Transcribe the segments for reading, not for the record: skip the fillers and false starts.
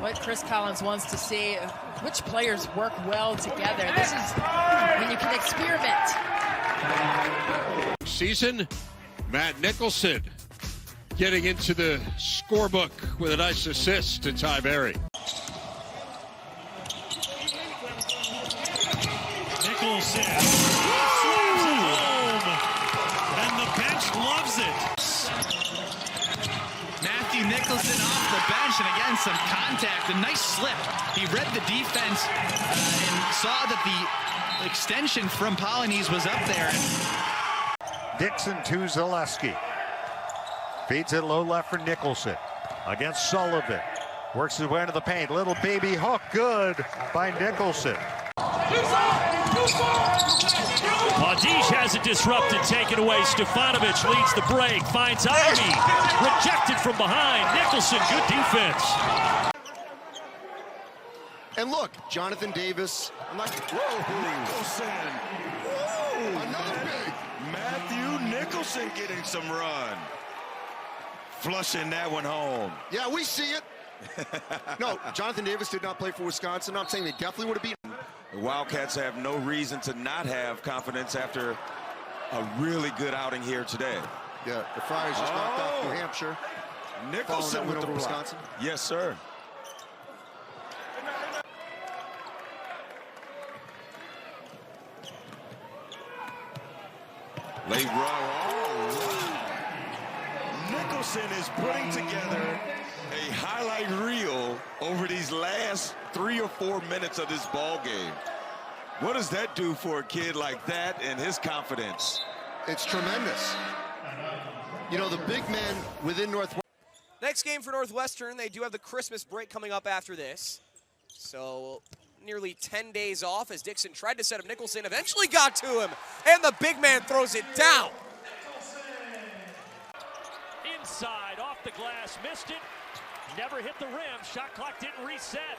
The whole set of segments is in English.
what Chris Collins wants to see, which players work well together. This is when you can experiment. Season, Matt Nicholson getting into the scorebook with a nice assist to Ty Berry. Nicholson slams it home, and the bench loves it. Matthew Nicholson off the bench, and again some contact, a nice slip. He read the defense and saw that the extension from Polynese was up there. Dixon to Zaleski. Feeds it low left for Nicholson. Against Sullivan. Works his way into the paint. Little baby hook, good by Nicholson. Audige has it disrupted, taken away. Stefanovic leads the break, finds Ivy. Rejected from behind. Nicholson, good defense. And look, Jonathan Davis. Nicholson. Another big. Matthew Nicholson getting some run. Flushing that one home. Yeah, we see it. No, Jonathan Davis did not play for Wisconsin. I'm saying they definitely would have beaten. The Wildcats have no reason to not have confidence after a really good outing here today. Yeah, the Friars just knocked off New Hampshire. Nicholson with the block. Wisconsin. Yes, sir. Late run. Nicholson is putting together a highlight reel over these last 3 or 4 minutes of this ball game. What does that do for a kid like that and his confidence? It's tremendous. You know, the big man within Northwestern. Next game for Northwestern, they do have the Christmas break coming up after this. So nearly 10 days off as Dixon tried to set up Nicholson, eventually got to him, and the big man throws it down. Inside, off the glass, missed it. Never hit the rim. Shot clock didn't reset.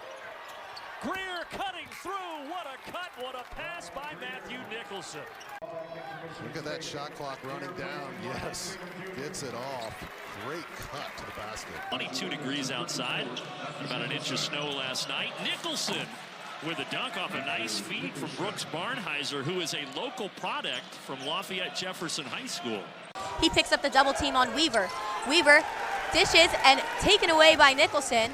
Greer cutting through. What a cut. What a pass by Matthew Nicholson. Look at that shot clock running down. Yes, gets it off. Great cut to the basket. 22 degrees outside. About an inch of snow last night. Nicholson with a dunk off a nice feed from Brooks Barnheiser, who is a local product from Lafayette Jefferson High School. He picks up the double team on Weaver. Weaver dishes and taken away by Nicholson.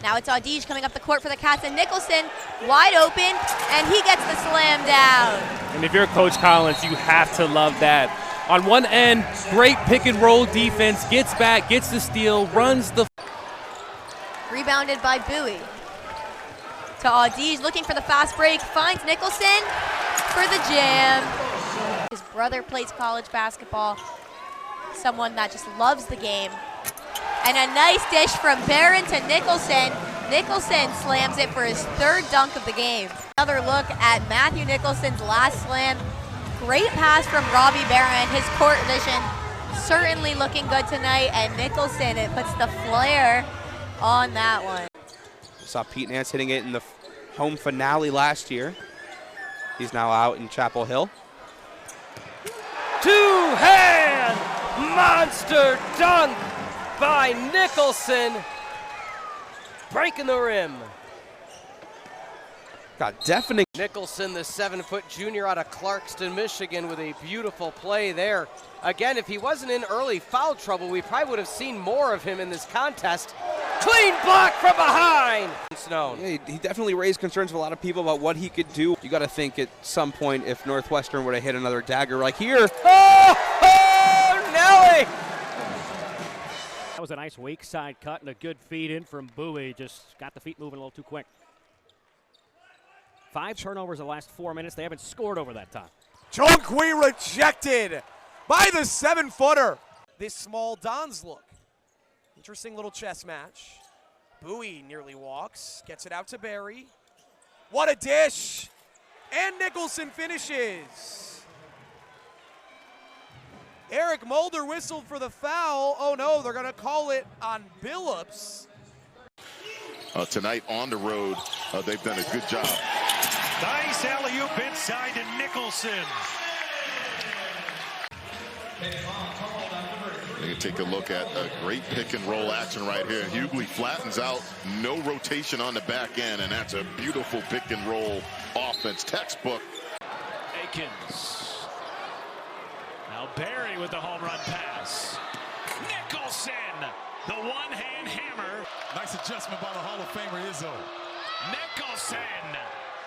Now it's Audige coming up the court for the Cats, and Nicholson wide open, and he gets the slam down. And if you're Coach Collins, you have to love that. On one end, great pick and roll defense, gets back, gets the steal, runs the... Rebounded by Bowie. To Audige, looking for the fast break, finds Nicholson for the jam. His brother plays college basketball, someone that just loves the game. And a nice dish from Barron to Nicholson. Nicholson slams it for his third dunk of the game. Another look at Matthew Nicholson's last slam. Great pass from Robbie Barron. His court vision certainly looking good tonight. And Nicholson, it puts the flair on that one. Saw Pete Nance hitting it in the home finale last year. He's now out in Chapel Hill. Two-hand monster dunk by Nicholson, breaking the rim. Got deafening. Nicholson, the 7-foot junior out of Clarkston, Michigan, with a beautiful play there. Again, if he wasn't in early foul trouble, we probably would have seen more of him in this contest. Clean block from behind. Snow. Yeah, he definitely raised concerns of a lot of people about what he could do. You got to think at some point if Northwestern would have hit another dagger like here. Oh, Nelly! That was a nice weak side cut and a good feed in from Bowie. Just got the feet moving a little too quick. 5 turnovers in the last 4 minutes. They haven't scored over that time. Jonqui rejected by the 7-footer. This small Don's look. Interesting little chess match. Bowie nearly walks, gets it out to Barry. What a dish! And Nicholson finishes. Eric Mulder whistled for the foul. Oh no, they're gonna call it on Billups. Tonight on the road, they've done a good job. Nice alley-oop inside to Nicholson. You take a look at a great pick and roll action right here. Hughley flattens out, no rotation on the back end, and that's a beautiful pick and roll offense, textbook. Akins. Now Barry with the home run pass. Nicholson, the one-hand hammer. Nice adjustment by the Hall of Famer Izzo. Nicholson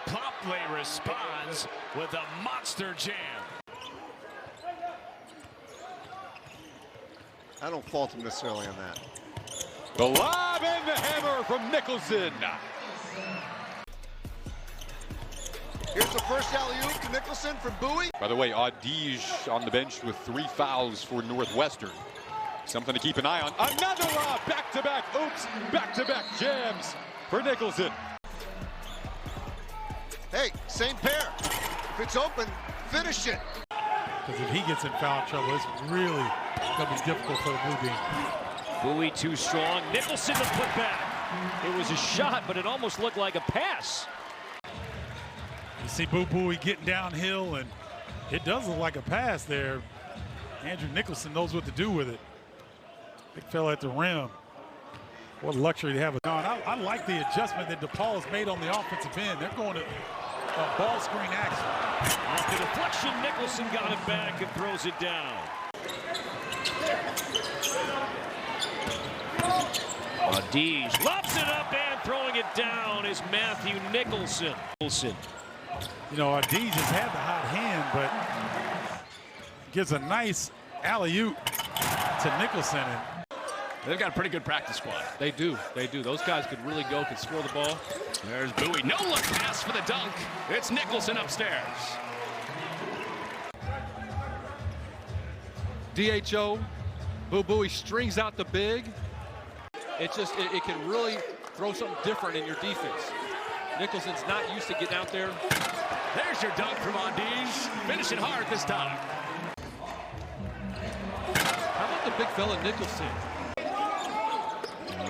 promptly responds with a monster jam. I don't fault him necessarily on that. The lob and the hammer from Nicholson. Here's the first alley-oop to Nicholson from Bowie. By the way, Audige on the bench with 3 fouls for Northwestern. Something to keep an eye on. Another lob, back-to-back oops, back-to-back jams for Nicholson. Hey, same pair. If it's open, finish it. Because if he gets in foul trouble, it's really going to be difficult for the blue team. Bowie too strong. Nicholson to put back. It was a shot, but it almost looked like a pass. You see Bowie getting downhill, and it does look like a pass there. Andrew Nicholson knows what to do with it. Big fella at the rim. What luxury to have. I like the adjustment that DePaul has made on the offensive end. They're going to ball screen action. Off the deflection, Nicholson got it back and throws it down. Audige lobs it up and throwing it down is Matthew Nicholson. You know, Audige has had the hot hand, but gives a nice alley-oop to Nicholson. They've got a pretty good practice squad. They do. They do. Those guys could really go, could score the ball. There's Bowie. No look pass for the dunk. It's Nicholson upstairs. DHO, Bowie strings out the big. It can really throw something different in your defense. Nicholson's not used to getting out there. There's your dunk from Audige. Finishing hard this time. How about the big fella Nicholson?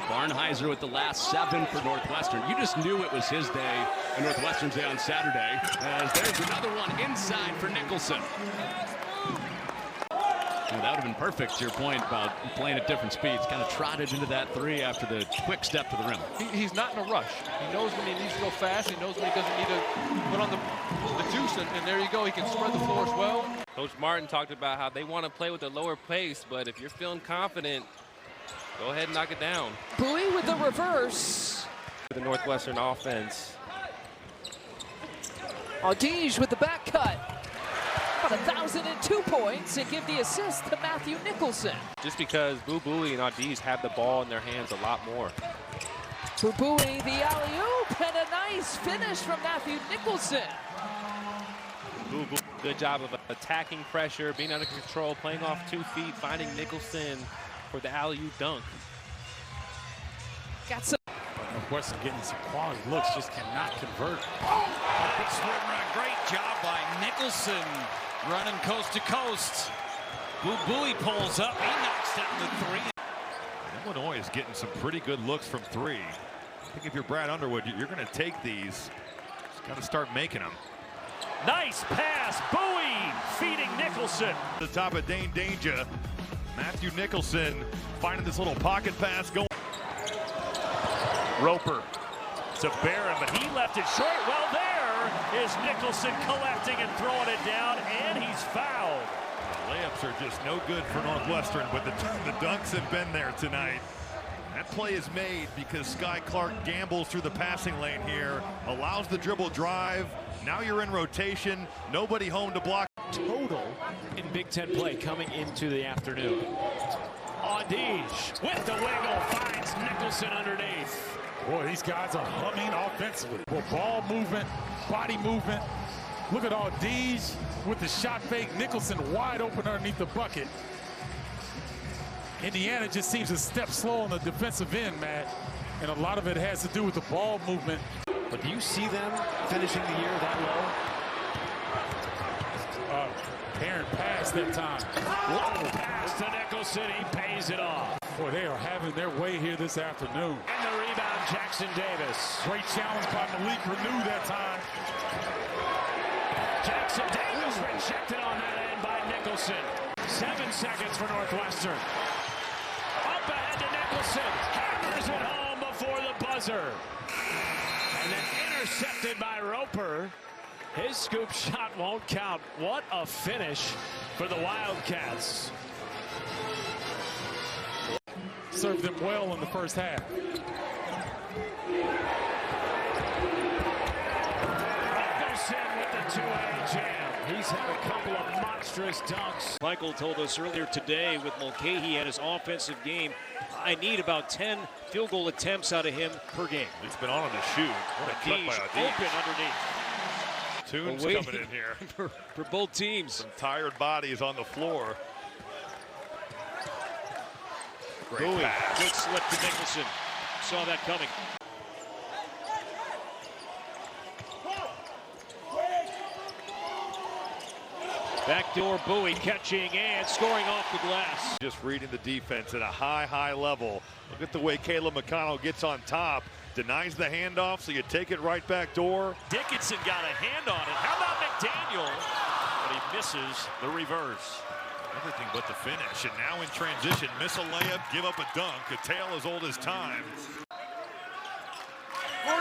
Barnheiser with the last 7 for Northwestern. You just knew it was his day and Northwestern's day on Saturday. As there's another one inside for Nicholson. And that would have been perfect, to your point about playing at different speeds. Kind of trotted into that 3 after the quick step to the rim. He's not in a rush. He knows when he needs to go fast. He knows when he doesn't need to put on the juice. And there you go. He can spread the floor as well. Coach Martin talked about how they want to play with a lower pace, but if you're feeling confident, go ahead and knock it down. Bowie with the reverse. The Northwestern offense. Audige with the back cut. About 1,002 points and give the assist to Matthew Nicholson. Just because Bowie and Audige have the ball in their hands a lot more. Bowie the alley-oop and a nice finish from Matthew Nicholson. Good job of attacking pressure, being under control, playing off 2 feet, finding Nicholson for the alley-oop dunk. Got some. Northwestern getting some quality looks, just cannot convert. Big swim run, great job by Nicholson, running coast to coast. Bowie pulls up, he knocks down the 3. Illinois is getting some pretty good looks from 3. I think if you're Brad Underwood, you're going to take these. Just got to start making them. Nice pass, Bowie feeding Nicholson. The top of Dane Danger. Matthew Nicholson finding this little pocket pass going. Roper to Barron, but he left it short. Well, there is Nicholson collecting and throwing it down, and he's fouled. The layups are just no good for Northwestern, but the dunks have been there tonight. That play is made because Sky Clark gambles through the passing lane here, allows the dribble drive. Now you're in rotation, nobody home to block. Total in Big Ten play coming into the afternoon. Audige with the wiggle finds Nicholson underneath. Boy, these guys are humming offensively. Well, ball movement, body movement. Look at Audige with the shot fake. Nicholson wide open underneath the bucket. Indiana just seems a step slow on the defensive end, Matt. And a lot of it has to do with the ball movement. But do you see them finishing the year that low? Aaron passed that time. Low pass to Nicholson, he pays it off. Boy, they are having their way here this afternoon. And the rebound, Jackson Davis. Great challenge by Malik Renew that time. Jackson Davis rejected on that end by Nicholson. 7 seconds for Northwestern. Nicholson hammers it home before the buzzer. And then intercepted by Roper. His scoop shot won't count. What a finish for the Wildcats. Served them well in the first half. Nicholson with the two-way jam. He's had a couple of monstrous dunks. Michael told us earlier today with Mulcahy and his offensive game, I need about 10 field goal attempts out of him per game. He's been on the shoot. What a cut by Adish. Open underneath. Tunes coming in here. for both teams. Some tired bodies on the floor. Great Bowie, pass. good slip to Nicholson. Saw that coming. Backdoor Bowie catching and scoring off the glass. Just reading the defense at a high level. Look at the way Caleb McConnell gets on top. Denies the handoff, so you take it right back door. Dickinson got a hand on it. How about McDaniel? But he misses the reverse. Everything but the finish. And now in transition, miss a layup, give up a dunk. A tale as old as time. I'm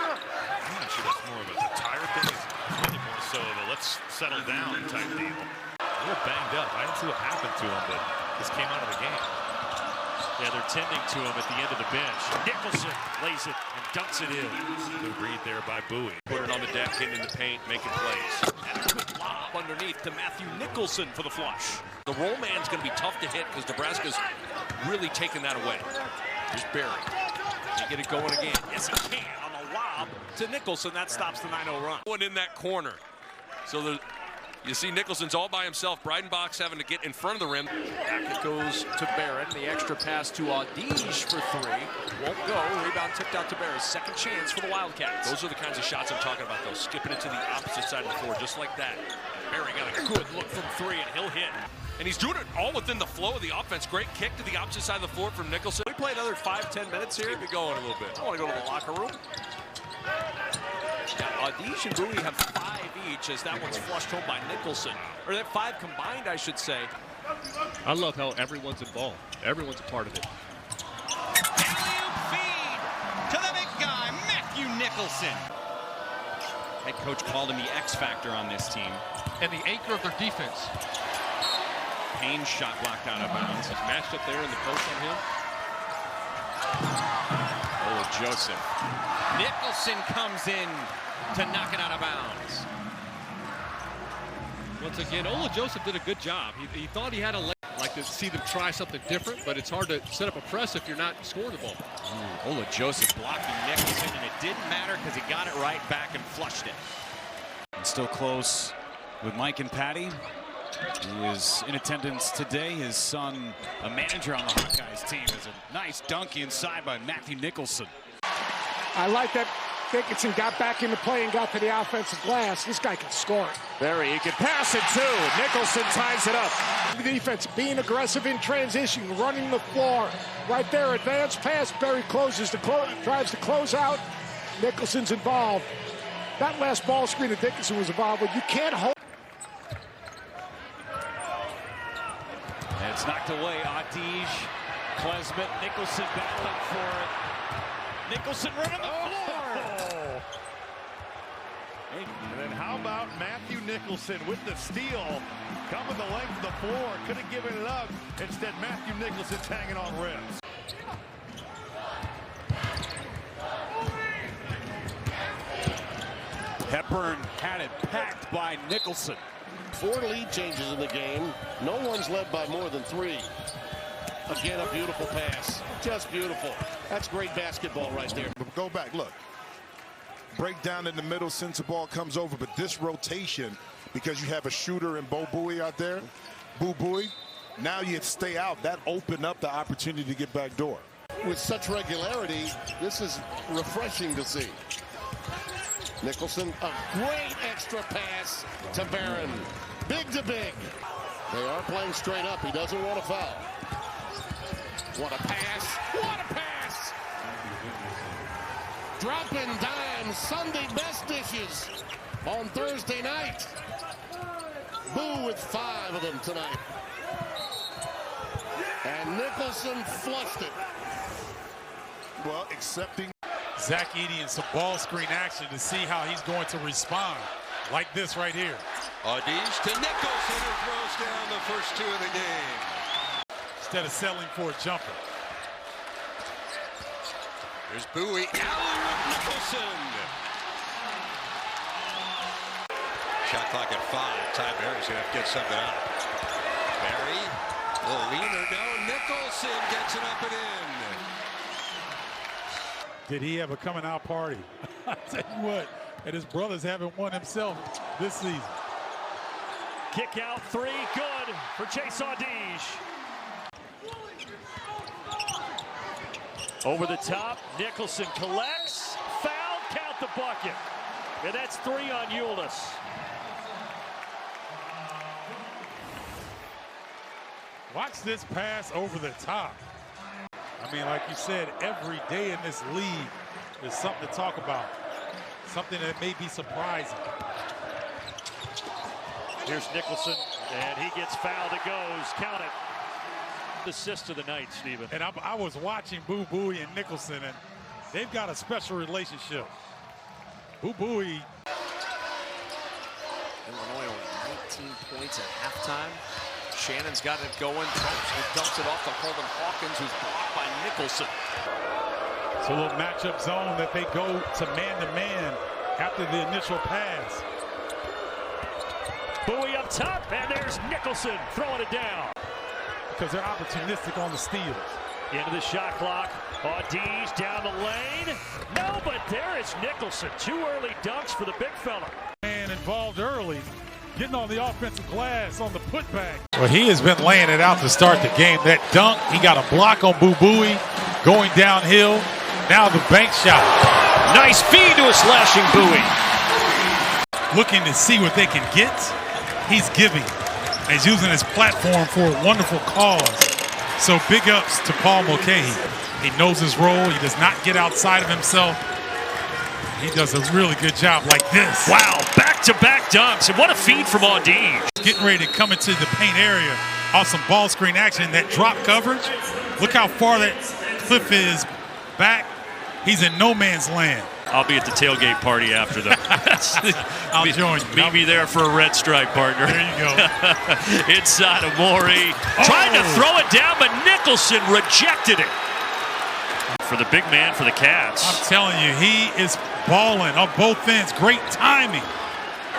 not sure that's more of a tired thing. It's really more so of a let's settle down type deal. They're banged up. I didn't see what happened to him, but this came out of the game. Yeah, they're tending to him at the end of the bench. Nicholson lays it and dunks it in. Good read there by Bowie. Put it on the deck, getting in the paint, making plays. And a quick lob underneath to Matthew Nicholson for the flush. The roll man's going to be tough to hit because Nebraska's really taken that away. Here's Barry. Can he get it going again? Yes, he can on the lob to Nicholson. That stops the 9-0 run. One in that corner. So you see Nicholson's all by himself. Breidenbach's having to get in front of the rim. Back it goes to Barrett. The extra pass to Adish for three. Won't go. Rebound tipped out to Barrett. Second chance for the Wildcats. Those are the kinds of shots I'm talking about, though. Skipping it to the opposite side of the floor, just like that. Barry got a good look from three, and he'll hit. And he's doing it all within the flow of the offense. Great kick to the opposite side of the floor from Nicholson. We play another 5-10 minutes here. Keep it going a little bit. I want to go to the locker room. Now, Adish and Bowie have 5 each as that one's flushed home by Nicholson. Or that 5 combined, I should say. I love how everyone's involved. Everyone's a part of it. Alley-oop feed to the big guy, Matthew Nicholson. Head coach called him the X factor on this team. And the anchor of their defense. Payne's shot blocked out of bounds. He's matched up there in the post on him. Joseph. Nicholson comes in to knock it out of bounds. Once again, Ola Joseph did a good job. He thought he had a leg. I'd like to see them try something different, but it's hard to set up a press if you're not scoring the ball. Ola Joseph blocking Nicholson, and it didn't matter because he got it right back and flushed it. And still close with Mike and Patty. He is in attendance today. His son, a manager on the Hawkeyes team, is a nice dunk inside by Matthew Nicholson. I like that Dickinson got back into play and got to the offensive glass. This guy can score it. Barry, he can pass it too. Nicholson ties it up. The defense being aggressive in transition, running the floor. Right there, advanced pass. Barry closes tries to close out. Nicholson's involved. That last ball screen that Dickinson was involved with, you can't hold. And it's knocked away. Adish, Klesmet, Nicholson battling for it. Nicholson running the floor. And then how about Matthew Nicholson with the steal? Coming the length of the floor. Couldn't give it up. Instead, Matthew Nicholson's hanging on rims. Hepburn had it packed by Nicholson. 4 lead changes in the game. No one's led by more than 3. Again, a beautiful pass. Just beautiful. That's great basketball right there. But go back, look. Break down in the middle since the ball comes over. But this rotation, because you have a shooter and Bo Bowie out there, Bowie, now you stay out. That opened up the opportunity to get back door. With such regularity, this is refreshing to see. Nicholson, a great extra pass to Barron. Big to big. They are playing straight up. He doesn't want to foul. What a pass. What a pass. Dropping dimes. Sunday best dishes on Thursday night. Boo with 5 of them tonight. And Nicholson flushed it. well, accepting. Zach Edey in some ball screen action to see how he's going to respond. Like this right here. Audis to Nicholson, who throws down the first two of the game. Instead of settling for a jumper. There's Bowie. Alley-oop Nicholson. Shot clock at 5. Ty Berry's going to get something out. Berry, a little leaner. No, Nicholson gets it up and in. Did he have a coming out party? I tell you what, and his brothers haven't won himself this season. Kick out 3, good for Chase Audis. Over the top, Nicholson collects, foul, count the bucket. And that's 3 on Ulis. Watch this pass over the top. I mean, like you said, every day in this league, there's something to talk about. Something that may be surprising. Here's Nicholson, and he gets fouled. It goes. Count it. Assist of the night, Stephen. And I was watching Boo Bowie and Nicholson, and they've got a special relationship. Boo Bowie. Illinois only 19 points at halftime. Shannon's got it going. Dumps it off to Holden Hawkins, who's blocked by Nicholson. It's a little matchup zone that they go to man after the initial pass. Bowie up top, and there's Nicholson throwing it down. Because they're opportunistic on the steals. Into the shot clock. Audis down the lane. No, but there is Nicholson. 2 early dunks for the big fella. And involved early, getting on the offensive glass on the putback. Well, he has been laying it out to start the game. That dunk, he got a block on Boo Bowie, going downhill. Now the bank shot. Nice feed to a slashing Bowie. Looking to see what they can get. He's giving. He's using his platform for a wonderful cause. So big ups to Paul Mulcahy. He knows his role. He does not get outside of himself. He does a really good job like this. Wow, back-to-back dunks. And what a feed from Audis. Getting ready to come into the paint area off some ball screen action. That drop coverage. Look how far that cliff is back. He's in no man's land. I'll be at the tailgate party after them. I'll join you. Meet me there for a red stripe, partner. There you go. Inside of Morey. Trying to throw it down, but Nicholson rejected it. For the big man for the Cats. I'm telling you, he is balling on both ends. Great timing.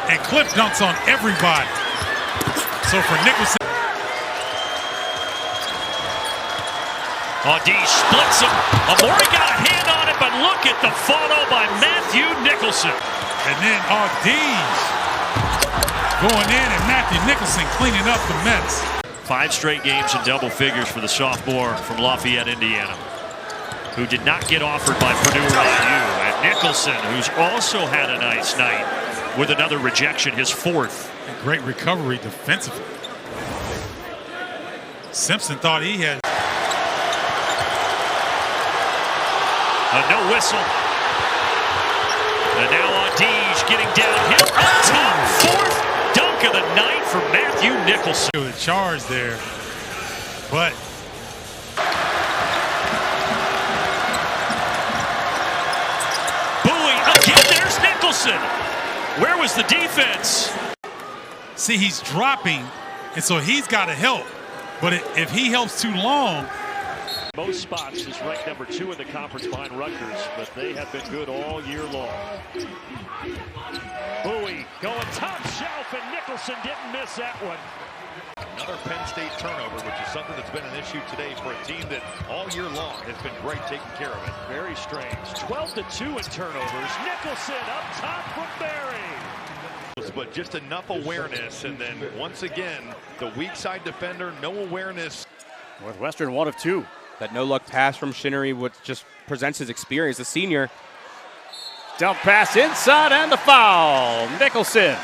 And clip dunks on everybody. So for Nicholson. Audis splits him. Amori got a hand on it, but look at the photo by Matthew Nicholson. And then Audis going in, and Matthew Nicholson cleaning up the mess. 5 straight games in double figures for the sophomore from Lafayette, Indiana, who did not get offered by Purdue or IU. And Nicholson, who's also had a nice night with another rejection, his 4th. And great recovery defensively. Simpson thought he had. No whistle. And now Audis getting downhill. Up top, 4th dunk of the night for Matthew Nicholson. The charge there, but Bowie again. There's Nicholson. Where was the defense? See, he's dropping, and so he's got to help. But if he helps too long. Most spots is ranked number 2 in the conference behind Rutgers, but they have been good all year long. Bowie going top shelf, and Nicholson didn't miss that one. Another Penn State turnover, which is something that's been an issue today for a team that all year long has been great taking care of it. Very strange. 12-2 in turnovers. Nicholson up top from Berry. But just enough awareness, and then once again, the weak side defender, no awareness. Northwestern 1 of 2. That no-look pass from Shinnery, which just presents his experience. The senior. Dump pass inside and the foul. Nicholson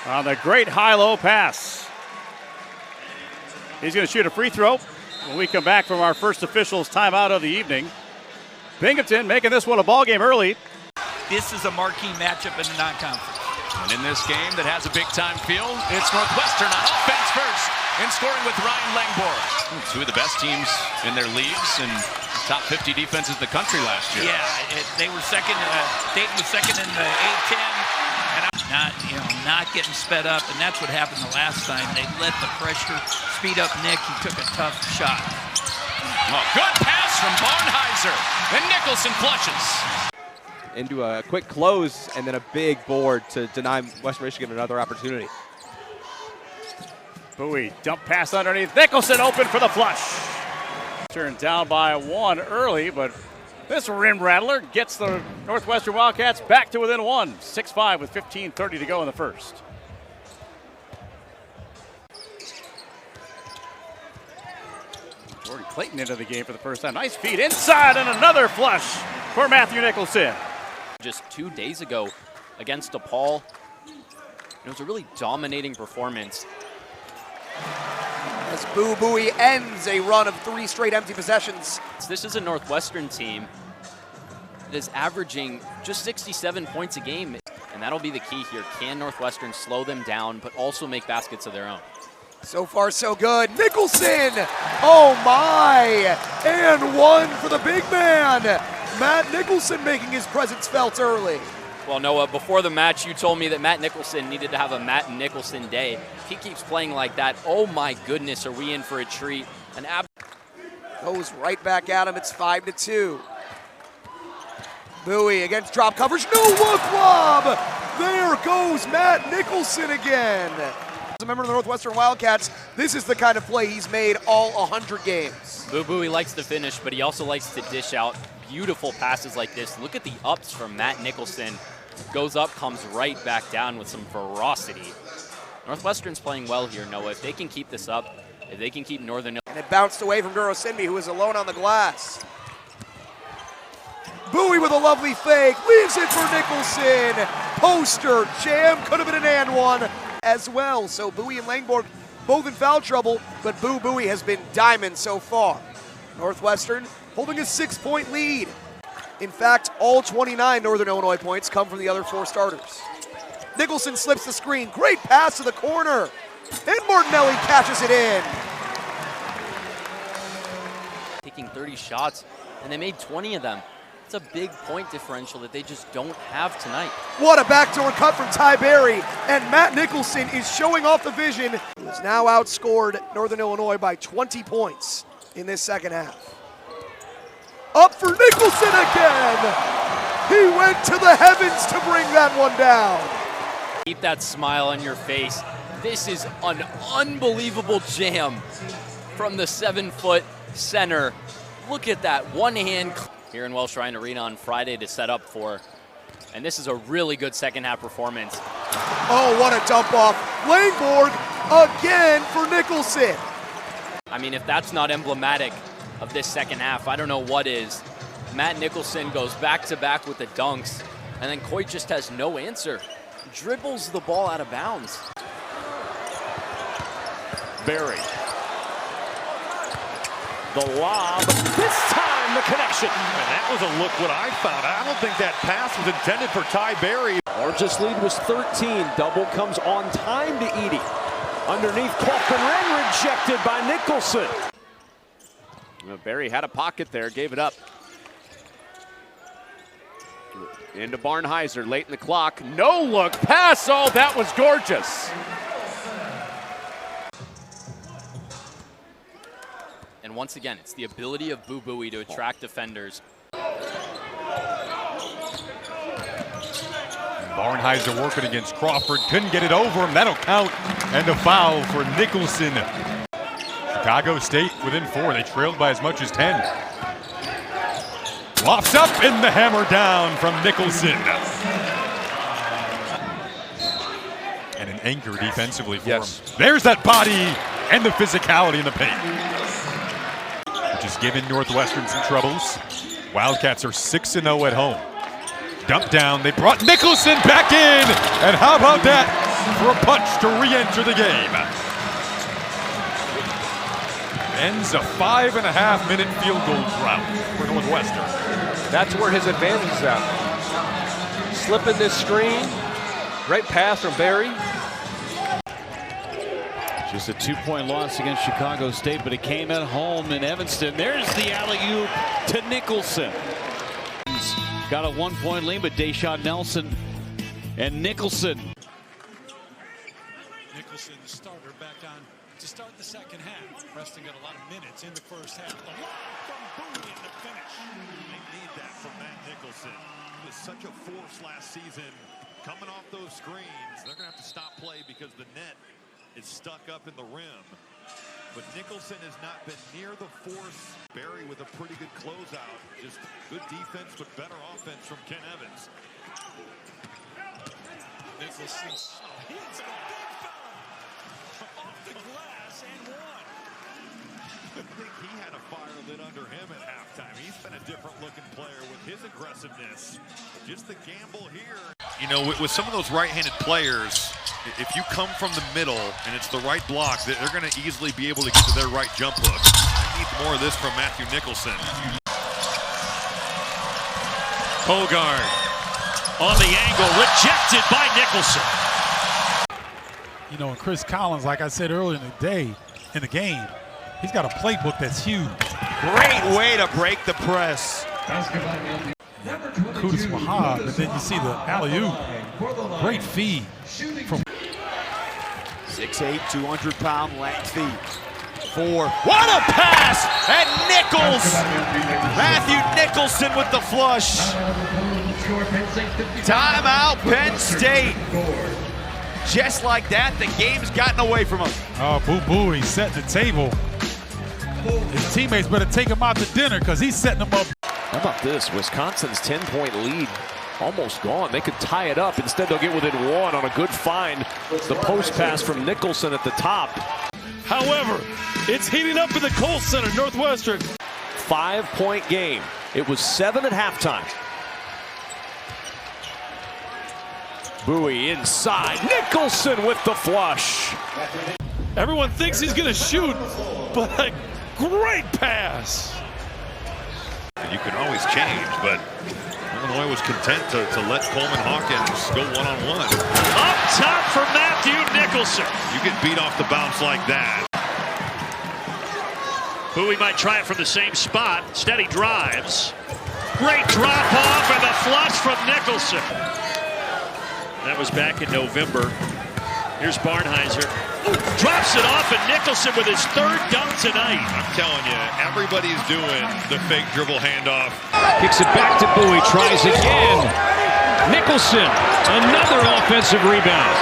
on the great high-low pass. He's going to shoot a free throw when we come back from our first officials timeout of the evening. Binghamton making this one a ball game early. This is a marquee matchup in the non-conference. And in this game that has a big-time feel, it's Northwestern on offense first, and scoring with Ryan Langbor. 2 of the best teams in their leagues, and top 50 defenses in the country last year. Yeah, they were second. Dayton was second in the A-10, and not getting sped up, and that's what happened the last time. They let the pressure speed up Nick. He took a tough shot. Oh, good pass from Barnheiser, and Nicholson flushes. Into a quick close and then a big board to deny Western Michigan another opportunity. Bowie, dump pass underneath. Nicholson open for the flush. Turned down by 1 early, but this rim rattler gets the Northwestern Wildcats back to within 1. 6-5 with 15:30 to go in the first. Jordan Clayton into the game for the first time. Nice feed inside and another flush for Matthew Nicholson. Just 2 days ago against DePaul, it was a really dominating performance. As Boo Buie ends a run of 3 straight empty possessions. This is a Northwestern team that is averaging just 67 points a game, and that'll be the key here. Can Northwestern slow them down, but also make baskets of their own? So far, so good. Nicholson! Oh my! And 1 for the big man! Matt Nicholson making his presence felt early. Well, Noah, before the match, you told me that Matt Nicholson needed to have a Matt Nicholson day. If he keeps playing like that, oh my goodness, are we in for a treat? Goes right back at him. It's 5-2. Bowie against drop coverage. No look lob! There goes Matt Nicholson again. As a member of the Northwestern Wildcats, this is the kind of play he's made all 100 games. Boo Buie likes to finish, but he also likes to dish out beautiful passes like this. Look at the ups from Matt Nicholson. Goes up, comes right back down with some ferocity. Northwestern's playing well here, Noah. If they can keep this up, if they can keep Northern... And it bounced away from Durosinbi, who is alone on the glass. Bowie with a lovely fake, leaves it for Nicholson. Poster, jam, could have been an and one as well. So Bowie and Langborg both in foul trouble, but Boo Buie has been diamond so far. Northwestern holding a 6-point lead. In fact, all 29 Northern Illinois points come from the other 4 starters. Nicholson slips the screen, great pass to the corner, and Martinelli catches it in. Taking 30 shots, and they made 20 of them. It's a big point differential that they just don't have tonight. What a backdoor cut from Ty Berry, and Matt Nicholson is showing off the vision. He has now outscored Northern Illinois by 20 points in this second half. Up for Nicholson again! He went to the heavens to bring that one down. Keep that smile on your face. This is an unbelievable jam from the 7-foot center. Look at that one hand here in Welsh Ryan Arena on Friday to set up for. And this is a really good second half performance. Oh, what a dump off. Langborg again for Nicholson. I mean, if that's not emblematic of this second half, I don't know what is. Matt Nicholson goes back-to-back with the dunks, and then Coit just has no answer. Dribbles the ball out of bounds. Berry. The lob. This time the connection. And that was a look what I found. I don't think that pass was intended for Ty Berry. Largest lead was 13. Double comes on time to Edie. Underneath, Kaufman rim rejected by Nicholson. Berry had a pocket there, gave it up. Into Barnheiser late in the clock. No look pass. Oh, that was gorgeous. And once again, it's the ability of Boo Buie to attract defenders. Barnheiser working against Crawford. Couldn't get it over him. That'll count. And a foul for Nicholson. Chicago State within 4. They trailed by as much as 10. Lofts up and the hammer down from Nicholson. And an anchor defensively for him. There's that body and the physicality in the paint. Which has given Northwestern some troubles. Wildcats are 6-0 at home. Dump down, they brought Nicholson back in. And how about that for a punch to re-enter the game. Ends a 5.5-minute field goal drought for Northwestern. That's where his advantage is at. Slipping this screen. Great pass from Berry. Just a 2-point loss against Chicago State, but it came at home in Evanston. There's the alley-oop to Nicholson. Got a 1-point lead, but Deshaun Nelson and Nicholson. Nicholson, the starter, back on to start the second half. Preston got a lot of minutes in the first half. The lob from Bowie in the finish. They need that from Matt Nicholson. He was such a force last season. Coming off those screens, they're going to have to stop play because the net is stuck up in the rim. But Nicholson has not been near the force. Barry with a pretty good closeout. Just good defense, but better offense from Ken Evans. Nicholson hits a big fella off the glass and one. I think he had a fire lit under him at halftime. He's been a different looking player with his aggressiveness. Just the gamble here. You know, with some of those right-handed players, if you come from the middle and it's the right block, they're going to easily be able to get to their right jump hook. I need more of this from Matthew Nicholson. Bogard on the angle, rejected by Nicholson. You know, and Chris Collins, like I said earlier in the day, in the game, he's got a playbook that's huge. Great way to break the press. Kudus Mahab, and then you see the alley-oop. Great feed from 6'8", 200-pound length feet. What a pass! And Nichols! Matthew Nicholson with the flush. Timeout, Penn State. Just like that, the game's gotten away from him. Oh, Boo Bowie setting the table. His teammates better take him out to dinner because he's setting them up. How about this? Wisconsin's 10-point lead almost gone. They could tie it up. Instead, they'll get within one on a good find. The post pass from Nicholson at the top. However, it's heating up in the Kohl Center, Northwestern. 5-point game. It was 7 at halftime. Bowie inside. Nicholson with the flush. Everyone thinks he's going to shoot, but a great pass. You can always change, but Illinois was content to let Coleman Hawkins go one-on-one. Up top for Matthew Nicholson. You get beat off the bounce like that. Bowie might try it from the same spot. Steady drives. Great drop off and the flush from Nicholson. That was back in November. Here's Barnhizer. Drops it off, and Nicholson with his third dunk tonight. I'm telling you, everybody's doing the fake dribble handoff. Kicks it back to Bowie, tries again. Nicholson, another offensive rebound.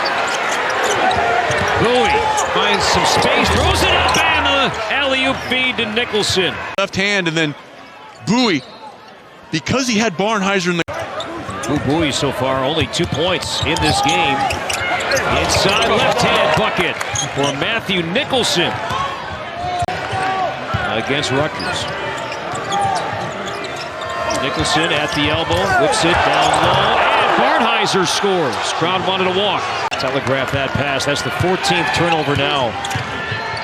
Bowie finds some space, throws it up, and the alley-oop feed to Nicholson. Left hand, and then Bowie, because he had Barnhizer in the... Bowie so far only 2 points in this game. Inside left-hand bucket for Matthew Nicholson against Rutgers. Nicholson at the elbow, whips it down low, and Barnhizer scores. Crowd wanted to walk. Telegraph that pass. That's the 14th turnover now.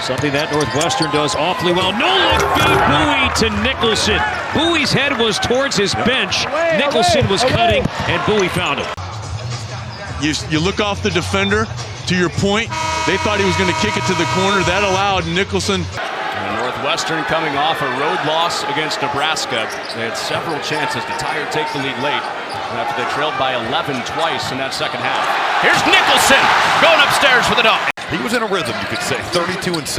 Something that Northwestern does awfully well. No look feed Bowie to Nicholson. Bowie's head was towards his bench. Nicholson was cutting, and Bowie found him. You look off the defender, to your point, they thought he was going to kick it to the corner. That allowed Nicholson. And Northwestern coming off a road loss against Nebraska. They had several chances to tie or take the lead late after they trailed by 11 twice in that second half. Here's Nicholson going upstairs for the dunk. He was in a rhythm, you could say, 32 and 6.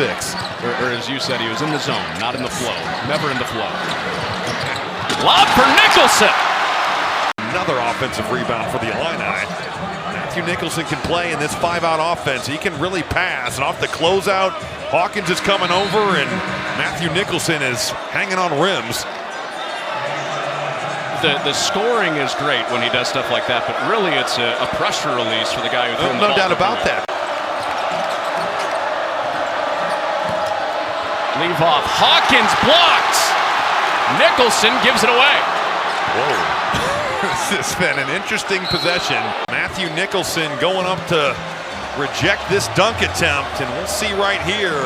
Or as you said, he was in the zone, not in the flow. Never in the flow. Lob for Nicholson. Another offensive rebound for the Illini. Matthew Nicholson can play in this 5-out offense. He can really pass. And off the closeout, Hawkins is coming over, and Matthew Nicholson is hanging on rims. The scoring is great when he does stuff like that, but really it's a pressure release for the guy who threw the ball. No doubt about that. Leave off. Hawkins blocks. Nicholson gives it away. Whoa. This has been an interesting possession. Matthew Nicholson going up to reject this dunk attempt, and we'll see right here.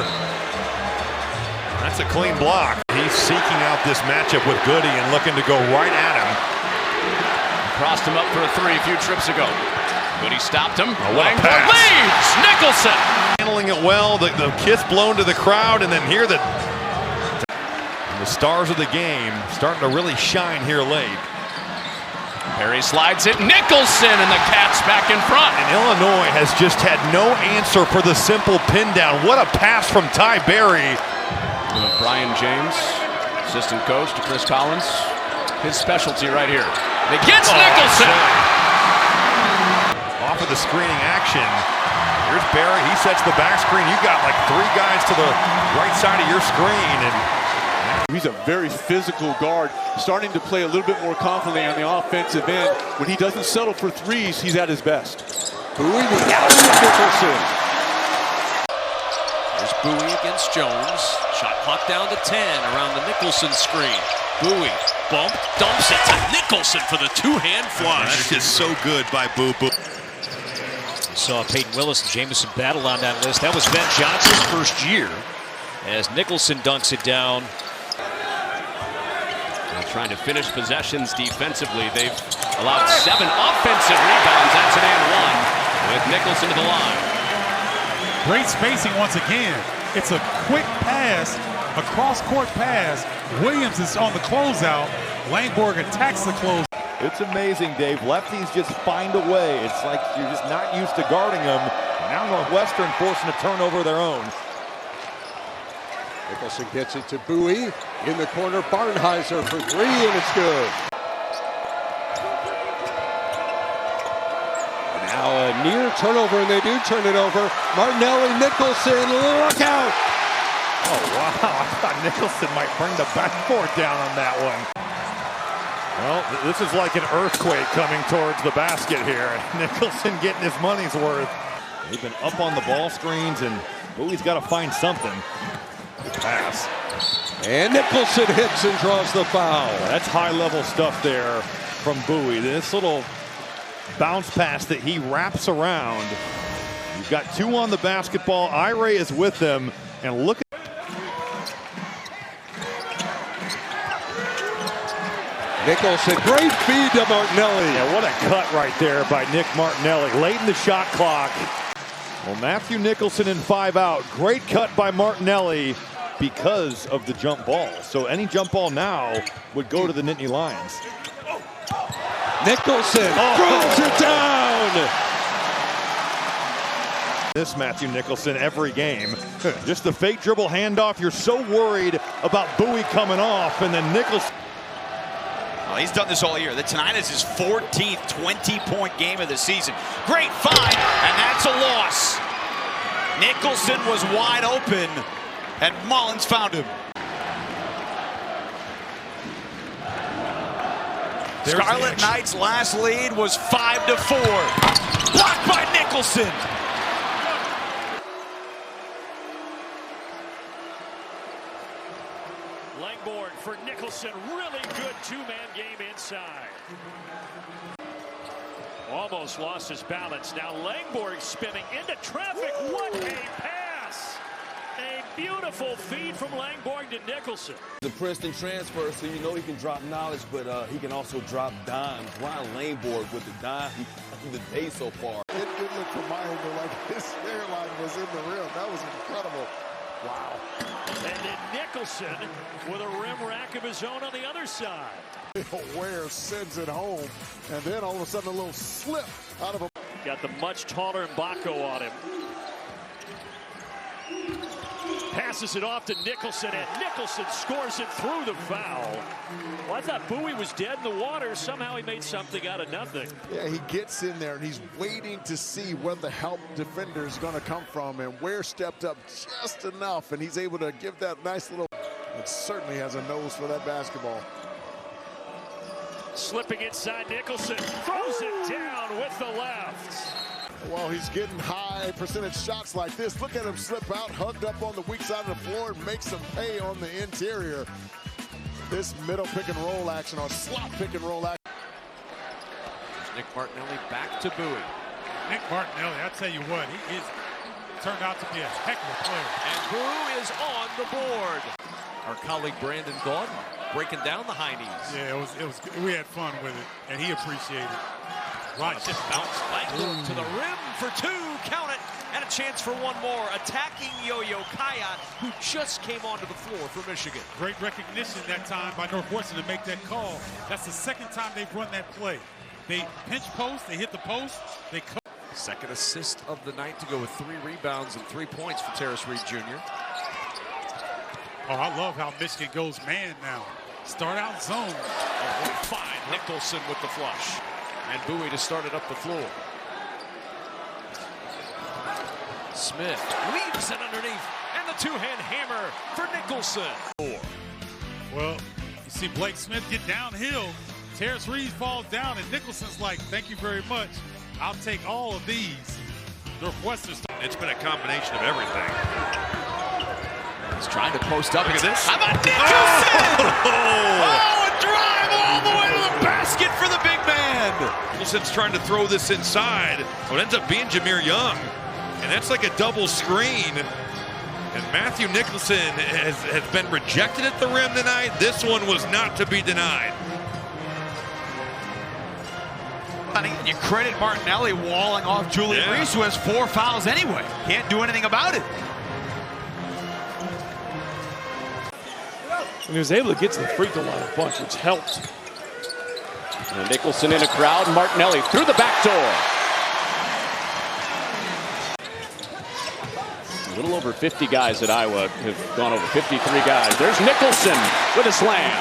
That's a clean block. He's seeking out this matchup with Goody and looking to go right at him. Crossed him up for a three a few trips ago. Goody stopped him. Oh, what a pass. Leads! Nicholson! handling it well. The kiss blown to the crowd, and then here the stars of the game starting to really shine here late. Perry slides it. Nicholson, and the Cats back in front. And Illinois has just had no answer for the simple pin down. What a pass from Ty Berry. Brian James, assistant coach to Chris Collins. His specialty right here. It gets Nicholson. Off of the screening action. Here's Berry. He sets the back screen. You got like 3 guys to the right side of your screen. And he's a very physical guard, starting to play a little bit more confidently on the offensive end. When he doesn't settle for threes, he's at his best. Bowie, the alley-oop Nicholson. There's Bowie against Jones. Shot clock down to 10 around the Nicholson screen. Bowie bump, dumps it to Nicholson for the two-hand flush. That's just so good by Boo Boo. We saw Peyton Willis and Jamison battle on that list. That was Ben Johnson's first year as Nicholson dunks it down. Trying to finish possessions defensively. They've allowed 7 offensive rebounds. That's an and 1 with Nicholson to the line. Great spacing once again. It's a quick pass, a cross-court pass. Williams is on the closeout. Langborg attacks the close. It's amazing, Dave. Lefties just find a way. It's like you're just not used to guarding them. Now Northwestern forcing a turnover of their own. Nicholson gets it to Bowie. In the corner, Barnheiser for 3, and it's good. Now a near turnover, and they do turn it over. Martinelli, Nicholson, look out! Oh, wow. I thought Nicholson might bring the backboard down on that one. Well, this is like an earthquake coming towards the basket here. Nicholson getting his money's worth. They've been up on the ball screens, and Bowie's got to find something. Good pass. And Nicholson hits and draws the foul. That's high-level stuff there from Bowie. This little bounce pass that he wraps around. You've got 2 on the basketball. Ire is with them, and look at Nicholson, great feed to Martinelli. Yeah, what a cut right there by Nick Martinelli. Late in the shot clock. Well, Matthew Nicholson in 5 out. Great cut by Martinelli because of the jump ball. So any jump ball now would go to the Nittany Lions. Nicholson throws it down. This Matthew Nicholson every game. Just the fake dribble handoff. You're so worried about Bowie coming off, and then Nicholson. Well, he's done this all year. Tonight is his 14th 20-point game of the season. Great find, and that's a loss. Nicholson was wide open, and Mullins found him. Scarlet Knights' last lead was 5-4. Blocked by Nicholson. Langborg for Nicholson. Really good two-man game inside. Almost lost his balance. Now Langborg spinning into traffic. What a pass! A beautiful feed from Langborg to Nicholson. The Princeton transfer, so you know he can drop knowledge, but he can also drop dimes. Ryan Langborg with the dime of the day so far. It looked from my angle like his hairline was in the rim. That was incredible. Wow. And then Nicholson with a rim rack of his own on the other side. Ware sends it home, and then all of a sudden a little slip out of a... Got the much taller Mbako on him. Passes it off to Nicholson, and Nicholson scores it through the foul. Well, I thought Bowie was dead in the water. Somehow he made something out of nothing. Yeah, he gets in there, and he's waiting to see where the help defender is going to come from, and Ware stepped up just enough, and he's able to give that nice little... It certainly has a nose for that basketball. Slipping inside Nicholson, throws it down with the left. Well, he's getting high percentage shots like this. Look at him slip out, hugged up on the weak side of the floor, and makes him pay on the interior. This middle pick and roll action, or slot pick and roll action. There's Nick Martinelli back to Bowie. Nick Martinelli, I tell you what, he is turned out to be a heck of a player. And Bowie is on the board. Our colleague Brandon Gaunt breaking down the high knees. Yeah, it was. We had fun with it, and he appreciated it. Right. Just bounce Langborg to the rim for 2. Count it. And a chance for one more. Attacking Yo-Yo Kayat, who just came onto the floor for Michigan. Great recognition that time by Northwestern to make that call. That's the second time they've run that play. They pinch post, they hit the post, they cut. Second assist of the night to go with 3 rebounds and 3 points for Terrace Reed Jr. Oh, I love how Michigan goes man now. Start out zone. Fine. Nicholson with the flush. And Bowie to start it up the floor. Smith leaves it underneath. And the two-hand hammer for Nicholson. Well, you see Blake Smith get downhill. Terrace Reed falls down, and Nicholson's like, thank you very much. I'll take all of these. Northwestern. It's been a combination of everything. He's trying to post up. Look at this. How about Nicholson? Oh, a drive all the way to the basket for the big man. Nicholson's trying to throw this inside. Well, it ends up being Jameer Young. And that's like a double screen. And Matthew Nicholson has been rejected at the rim tonight. This one was not to be denied. And you credit Martinelli walling off Julian Reese, who has 4 fouls anyway. Can't do anything about it. And he was able to get to the free throw line a bunch, which helped. And Nicholson in a crowd. Martinelli through the back door. A little over 50 guys at Iowa have gone over 53 guys. There's Nicholson with a slam.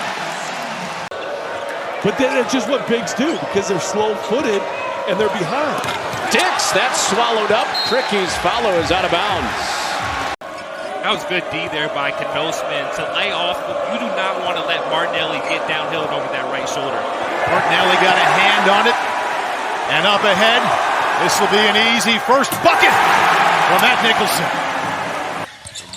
But then it's just what bigs do because they're slow-footed and they're behind. Dix, that's swallowed up. Tricky's follow is out of bounds. That was good D there by Knosman to lay off. You do not want to let Martinelli get downhill and over that right shoulder. Martinelli got a hand on it and up ahead. This will be an easy first bucket from Matt Nicholson.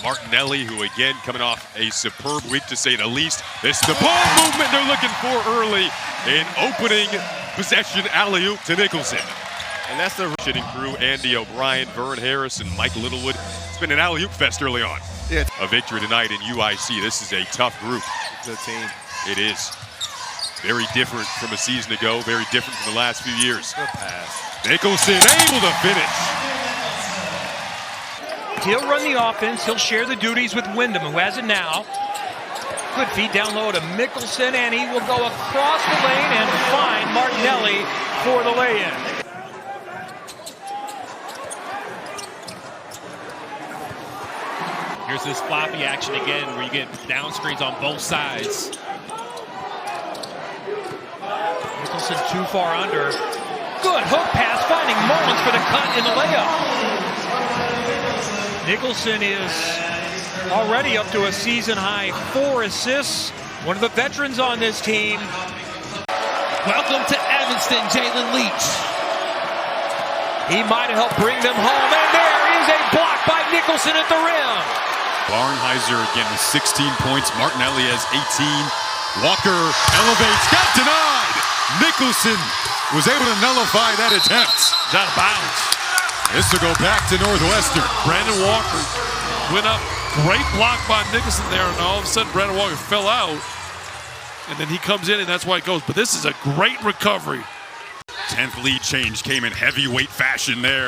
Martinelli, who again coming off a superb week to say the least. This is the ball movement they're looking for early. An opening possession alley-oop to Nicholson. And that's the shooting crew, Andy O'Brien, Vern Harris, and Mike Littlewood. It's been an alley-oop fest early on. Yeah. A victory tonight in UIC. This is a tough group. The team. It is. Very different from a season ago, very different from the last few years. Good pass. Nicholson able to finish. He'll run the offense. He'll share the duties with Wyndham, who has it now. Good feed down low to Mickelson, and he will go across the lane and find Martinelli for the lay-in. Here's this floppy action again, where you get down screens on both sides. Nicholson too far under. Good hook pass, finding Mullins for the cut in the layup. Nicholson is already up to a season-high 4 assists. One of the veterans on this team. Welcome to Evanston, Jalen Leach. He might have helped bring them home, and there is a block by Nicholson at the rim. Barnheiser again with 16 points. Martinelli has 18. Walker elevates, got denied. Nicholson was able to nullify that attempt. It's out of bounds. This will go back to Northwestern. Brandon Walker went up. Great block by Nicholson there, and all of a sudden Brandon Walker fell out. And then he comes in, and that's why it goes. But this is a great recovery. 10th lead change came in heavyweight fashion there.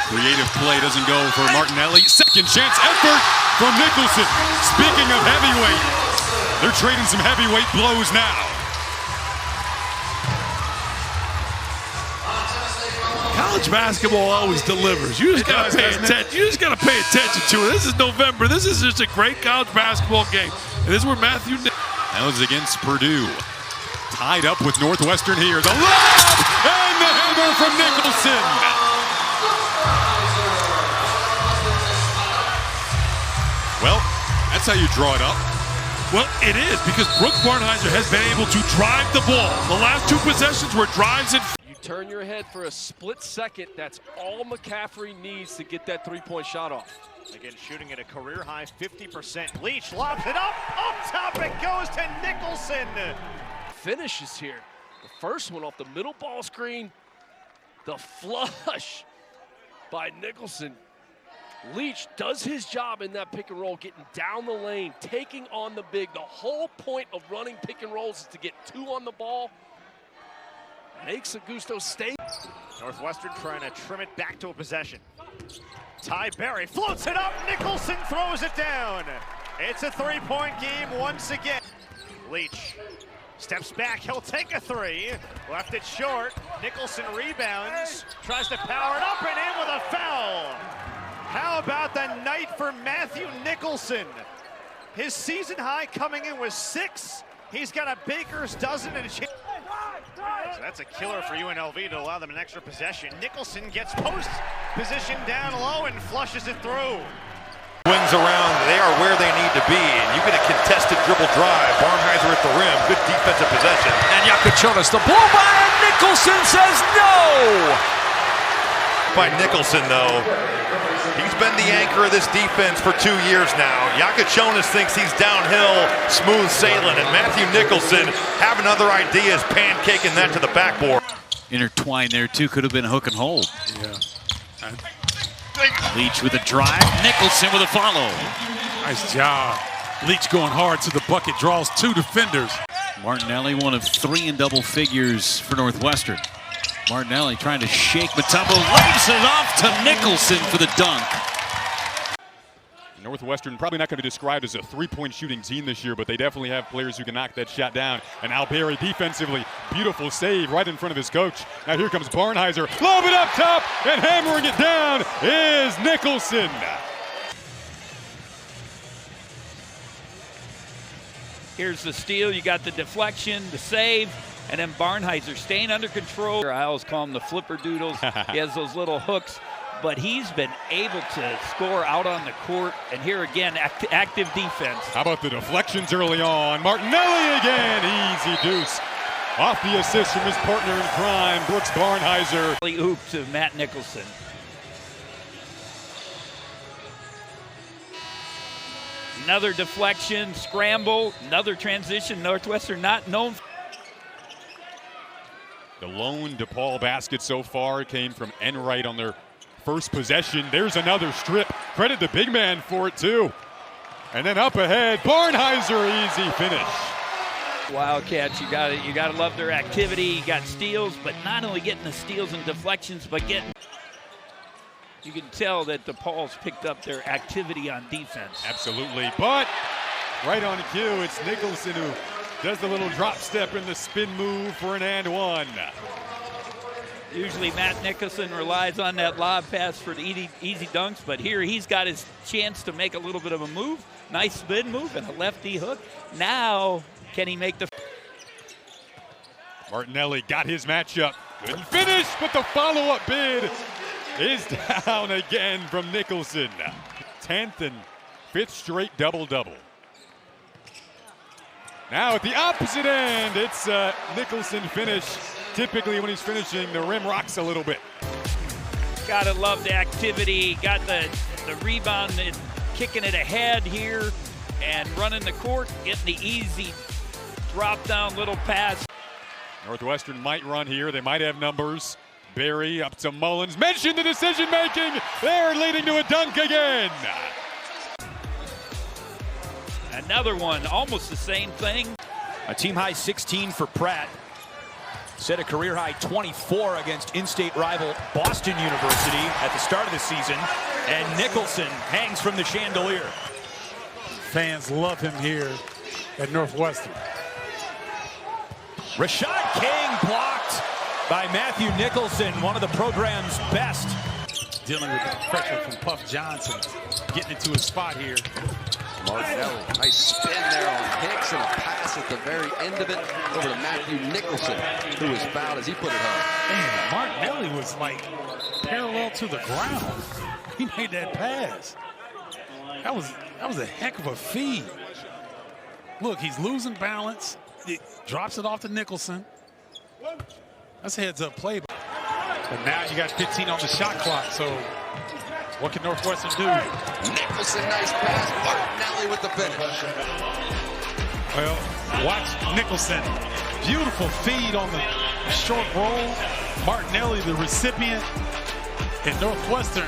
Creative play doesn't go for Martinelli. Second chance effort from Nicholson. Speaking of heavyweight, they're trading some heavyweight blows now. College basketball always delivers. You just gotta pay attention. You just gotta pay attention to it. This is November. This is just a great college basketball game. And this is where Matthew. That was against Purdue. Tied up with Northwestern here. The lob and the hammer from Nicholson. Well, that's how you draw it up. Well, it is, because Brooks Barnheiser has been able to drive the ball. The last 2 possessions were drives and. You turn your head for a split second. That's all McCaffrey needs to get that three-point shot off. Again, shooting at a career-high 50%. Leach lobs it up. Up top it goes to Nicholson. Finishes here. The first one off the middle ball screen. The flush by Nicholson. Leach does his job in that pick and roll, getting down the lane, taking on the big. The whole point of running pick and rolls is to get 2 on the ball. Makes Augusto stay. Northwestern trying to trim it back to a possession. Ty Berry floats it up. Nicholson throws it down. It's a three-point game once again. Leach steps back. He'll take a three. Left it short. Nicholson rebounds. Tries to power it up and in with a foul. How about the night for Matthew Nicholson? His season high coming in was 6. He's got a baker's dozen and a chance. So that's a killer for UNLV to allow them an extra possession. Nicholson gets post position down low and flushes it through. Wings around, they are where they need to be. And you get a contested dribble drive. Barnheiser at the rim, good defensive possession. And Yakuchonis, the blow by, and Nicholson says no! By Nicholson, though. He's been the anchor of this defense for 2 years now. Yakuchonis thinks he's downhill, smooth sailing, and Matthew Nicholson having other ideas, pancaking that to the backboard. Intertwined there, too. Could have been hook and hold. Yeah. Leach with a drive. Nicholson with a follow. Nice job. Leach going hard to the bucket, draws 2 defenders. Martinelli, one of 3 in double figures for Northwestern. Martinelli trying to shake Mutombo, lays it off to Nicholson for the dunk. Northwestern probably not going to be described as a three-point shooting team this year, but they definitely have players who can knock that shot down. And Al Berry defensively, beautiful save right in front of his coach. Now here comes Barnheiser, lob it up top, and hammering it down is Nicholson. Here's the steal. You got the deflection, the save, and then Barnheiser staying under control. I always call him the flipper doodles. He has those little hooks, but he's been able to score out on the court. And here again, active defense. How about the deflections early on? Martinelli again, easy deuce. Off the assist from his partner in crime, Brooks Barnheiser. Oop to Matt Nicholson. Another deflection, scramble, another transition. Northwestern not known. The lone DePaul basket so far came from Enright on their first possession. There's another strip. Credit the big man for it too. And then up ahead, Barnheiser, easy finish. Wildcats, you gotta love their activity. You got steals, but not only getting the steals and deflections, but getting. You can tell that DePaul's picked up their activity on defense. Absolutely, but right on cue, it's Nicholson who does the little drop step in the spin move for an and one. Usually Matt Nicholson relies on that lob pass for the easy dunks, but here he's got his chance to make a little bit of a move. Nice spin move and a lefty hook. Now, can he make the... Martinelli got his matchup. Couldn't finish, but the follow-up bid is down again from Nicholson. 10th and 5th straight double-double. Now at the opposite end, it's a Nicholson finish. Typically when he's finishing, the rim rocks a little bit. Gotta love the activity. Got the rebound, and kicking it ahead here and running the court, getting the easy drop down little pass. Northwestern might run here. They might have numbers. Berry up to Mullins. Mention the decision making. They're leading to a dunk again. Another one, almost the same thing. A team high 16 for Pratt. Set a career high 24 against in-state rival Boston University at the start of the season. And Nicholson hangs from the chandelier. Fans love him here at Northwestern. Rashad King blocked by Matthew Nicholson, one of the program's best. Dealing with the pressure from Puff Johnson. Getting into his spot here. Martinelli, nice spin there on Hicks and a pass at the very end of it over to Matthew Nicholson, who was fouled as he put it home. Man, Martinelli was like parallel to the ground. He made that pass. That was a heck of a feed. Look, he's losing balance. He drops it off to Nicholson. That's a heads-up play. But now you got 15 on the shot clock, so what can Northwestern do? Nicholson, nice pass. Martinelli with the finish. Well, watch Nicholson. Beautiful feed on the short roll. Martinelli, the recipient, in Northwestern.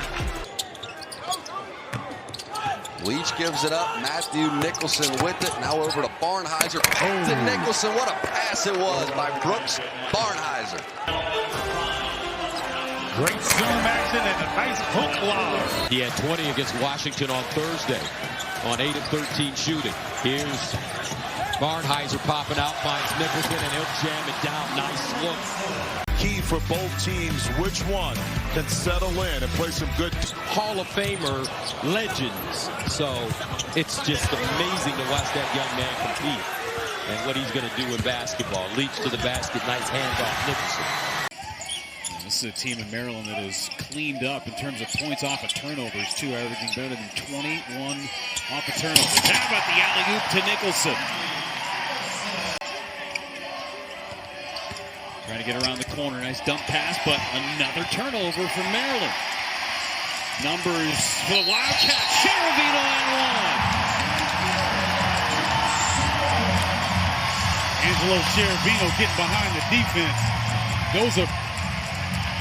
Leach gives it up. Matthew Nicholson with it. Now over to Barnheiser. Back to Nicholson. What a pass it was by Brooks Barnheiser. Great zoom action and a nice hook lob. He had 20 against Washington on Thursday on 8 of 13 shooting. Here's Barnheiser popping out, finds Nicholson, and he'll jam it down. Nice look. Key for both teams, which one can settle in and play some good Hall of Famer legends. So it's just amazing to watch that young man compete and what he's going to do in basketball. Leach to the basket, nice handoff, Nicholson. This is a team in Maryland that is cleaned up in terms of points off of turnovers, too, averaging better than 21 off of turnovers. How about the alley-oop to Nicholson? Trying to get around the corner. Nice dump pass, but another turnover from Maryland. Numbers for the Wildcats. Sheravino and one. Angelo Sheravino getting behind the defense.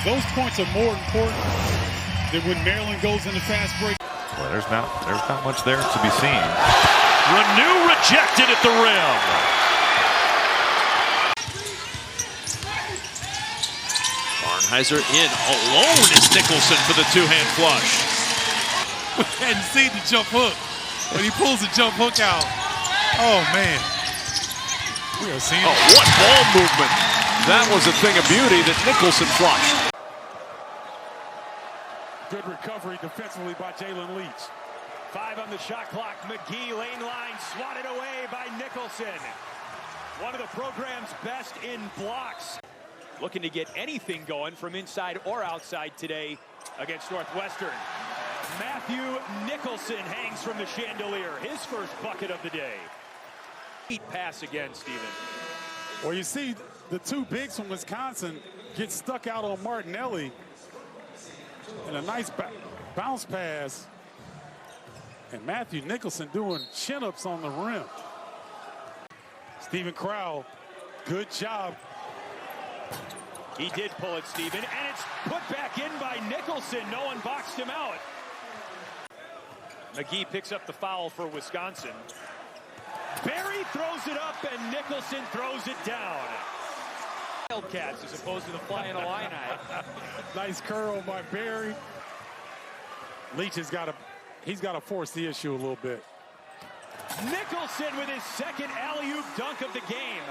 Those points are more important than when Maryland goes into fast break. Well, there's not much there to be seen. Renew rejected at the rim. Barnheiser in alone is Nicholson for the two-hand flush. We hadn't seen the jump hook. When he pulls the jump hook out, oh man. We are seeing what ball movement. That was a thing of beauty that Nicholson flushed. Good recovery defensively by Jalen Leach. 5 on the shot clock. McGee lane line swatted away by Nicholson. One of the program's best in blocks. Looking to get anything going from inside or outside today against Northwestern. Matthew Nicholson hangs from the chandelier. His first bucket of the day. Heat pass again, Steven. Well, you see the two bigs from Wisconsin get stuck out on Martinelli. And a nice bounce pass. And Matthew Nicholson doing chin-ups on the rim. Stephen Crowell, good job. He did pull it, Steven, and it's put back in by Nicholson. No one boxed him out. McGee picks up the foul for Wisconsin. Berry throws it up, and Nicholson throws it down. Wildcats as opposed to the Flying Illini. Nice curl by Berry. Leach has got to force the issue a little bit. Nicholson with his second alley-oop dunk of the game.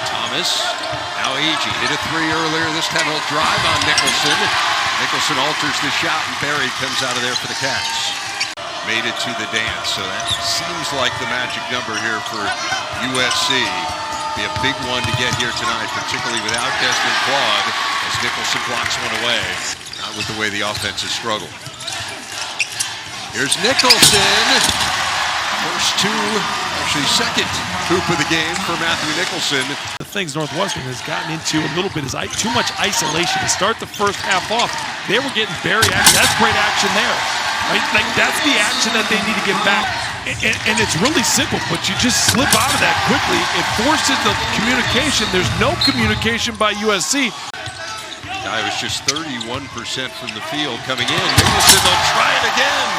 Thomas, now Agee hit a three earlier. This time he'll drive on Nicholson. Nicholson alters the shot, and Berry comes out of there for the catch. Made it to the dance, so that seems like the magic number here for USC. Be a big one to get here tonight, particularly without Desmond Claude, as Nicholson blocks one away. Not with the way the offense has struggled. Here's Nicholson. Second hoop of the game for Matthew Nicholson. The things Northwestern has gotten into a little bit is too much isolation. To start the first half off, they were getting Berry action. That's great action there. Right? Like, that's the action that they need to get back. And it's really simple, but you just slip out of that quickly. It forces the communication. There's no communication by USC. Guy was just 31% from the field coming in. Nicholson will try it again.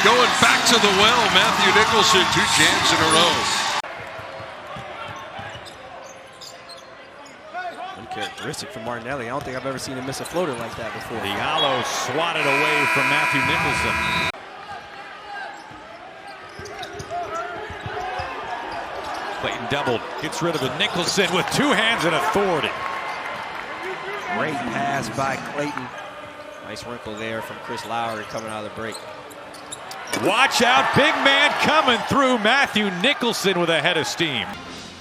Going back to the well, Matthew Nicholson, 2 jams in a row. Uncharacteristic from Martinelli. I don't think I've ever seen him miss a floater like that before. Diallo swatted away from Matthew Nicholson. Clayton doubled, gets rid of it. Nicholson with 2 hands and authority. Great pass by Clayton. Nice wrinkle there from Chris Lowry coming out of the break. Watch out, big man coming through. Matthew Nicholson with a head of steam.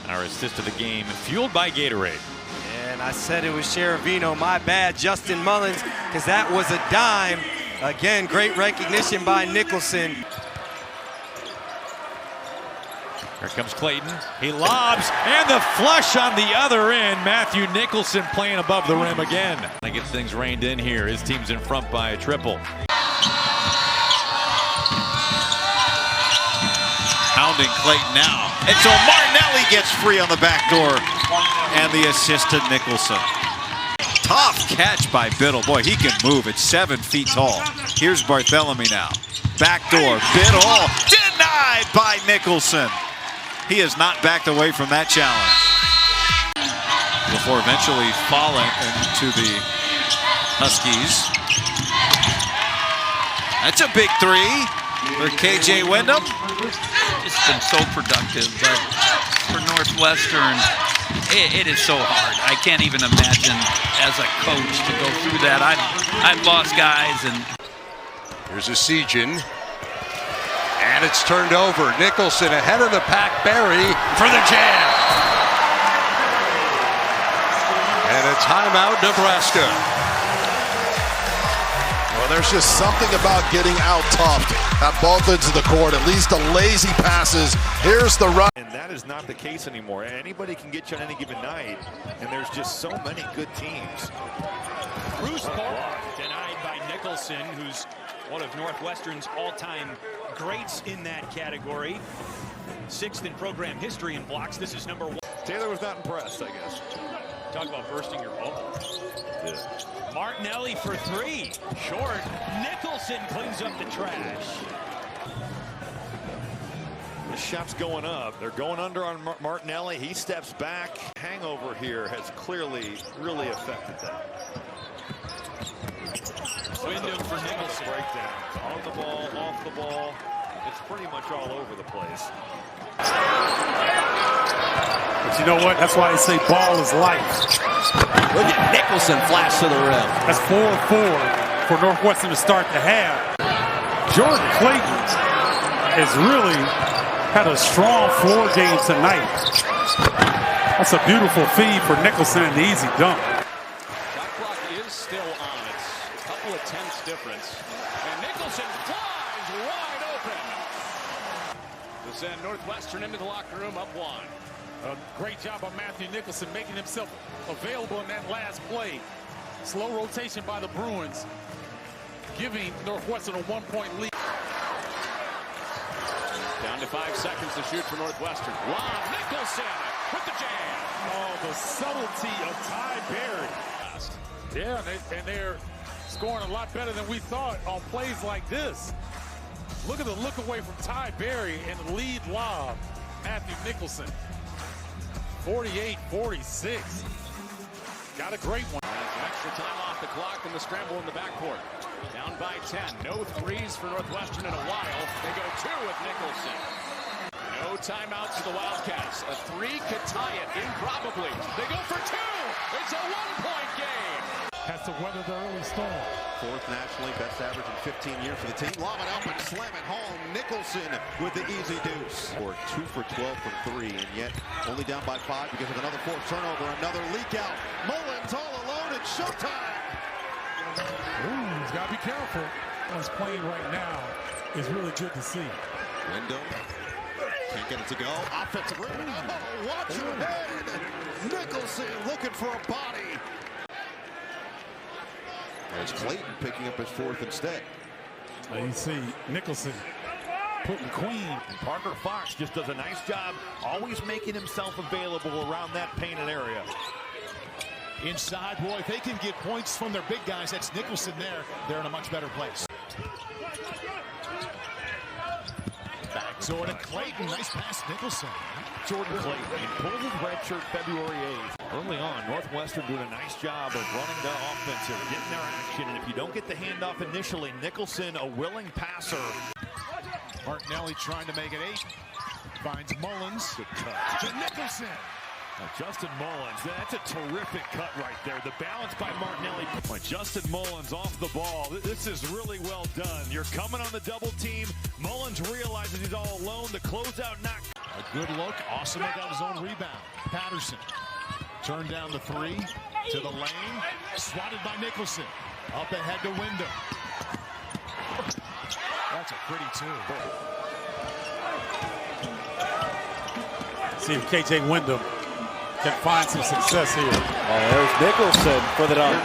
Our assist of the game, fueled by Gatorade. And I said it was Sheravino. My bad, Justin Mullins, because that was a dime. Again, great recognition by Nicholson. Here comes Clayton. He lobs, and the flush on the other end. Matthew Nicholson playing above the rim again. I get things reined in here. His team's in front by a triple. Pounding Clayton now. And so Martinelli gets free on the back door. And the assist to Nicholson. Tough catch by Biddle. Boy, he can move. It's 7 feet tall. Here's Barthélemy now. Back door. Biddle. Denied by Nicholson. He has not backed away from that challenge. before eventually falling into the Huskies. That's a big three for KJ Wyndham. It's been so productive, but for Northwestern, it is so hard. I can't even imagine as a coach to go through that. I've lost guys, and Here's a Sejan. And it's turned over. Nicholson ahead of the pack. Berry for the jam. And a timeout, Nebraska. Well, there's just something about getting out tough at both ends of the court. At least the lazy passes. Here's the run. And that is not the case anymore. Anybody can get you on any given night, and there's just so many good teams. Bruce Park denied by Nicholson, who's one of Northwestern's all-time greats in that category. 6th in program history in blocks. This is number 1. Taylor was not impressed, I guess. Talk about bursting your bubble. Yeah. Martinelli for 3. Short. Nicholson cleans up the trash. This shot's going up. They're going under on Martinelli. He steps back. Hangover here has clearly really affected that. Wyndham for Nicholson. Breakdown. On the ball, off the ball. It's pretty much all over the place. But you know what? That's why they say ball is life. Look at Nicholson flash to the rim. That's 4-4 for Northwestern to start the half. Jordan Clayton has really had a strong floor game tonight. That's a beautiful feed for Nicholson and the easy dunk. Shot clock is still on. It's a couple of tenths difference. And Nicholson flies wide open. To send Northwestern into the locker room up 1. A great job by Matthew Nicholson making himself available in that last play. Slow rotation by the Bruins, giving Northwestern a 1-point lead. Down to 5 seconds to shoot for Northwestern. Lob, Nicholson with the jam. Oh, the subtlety of Ty Berry. Yeah, and they're scoring a lot better than we thought on plays like this. Look at the look away from Ty Berry and the lead lob, Matthew Nicholson. 48-46. Got a great one. Extra time off the clock and the scramble in the backcourt. Down by 10. No threes for Northwestern in a while. They go 2 with Nicholson. No timeouts for the Wildcats. A 3 could tie it improbably. They go for 2. It's a 1-point game. Has to weather the early storm. 4th nationally, best average in 15 years for the team. Lob it up and slam it home. Nicholson with the easy deuce. Or 2 for 12 from 3, and yet only down by 5 because of another forced turnover. Another leak out. Mullins all alone. It's showtime. Ooh, he's got to be careful. What's playing right now is really good to see. Wyndham can't get it to go. Offensive rebound. Oh, watch your head. Nicholson looking for a body. There's Clayton picking up his 4th instead. You see Nicholson putting Queen. And Parker Fox just does a nice job always making himself available around that painted area. Inside, boy, if they can get points from their big guys, that's Nicholson there. They're in a much better place. Back Jordan Clayton. Nice pass, Nicholson. Jordan Clayton pulled his red shirt February 8th. Early on, Northwestern doing a nice job of running their offense here, getting their action. And if you don't get the handoff initially, Nicholson, a willing passer. Martinelli trying to make it 8. Finds Mullins. Good cut. To Nicholson. Justin Mullins, that's a terrific cut right there. The balance by Martinelli. Justin Mullins off the ball. This is really well done. You're coming on the double team. Mullins realizes he's all alone. The closeout knock. A good look. Austin got his own rebound. Patterson turned down the 3 to the lane. Swatted by Nicholson. Up ahead to Wyndham. That's a pretty 2. See if KJ Wyndham can find some success here. Oh, there's Nicholson for the dunk.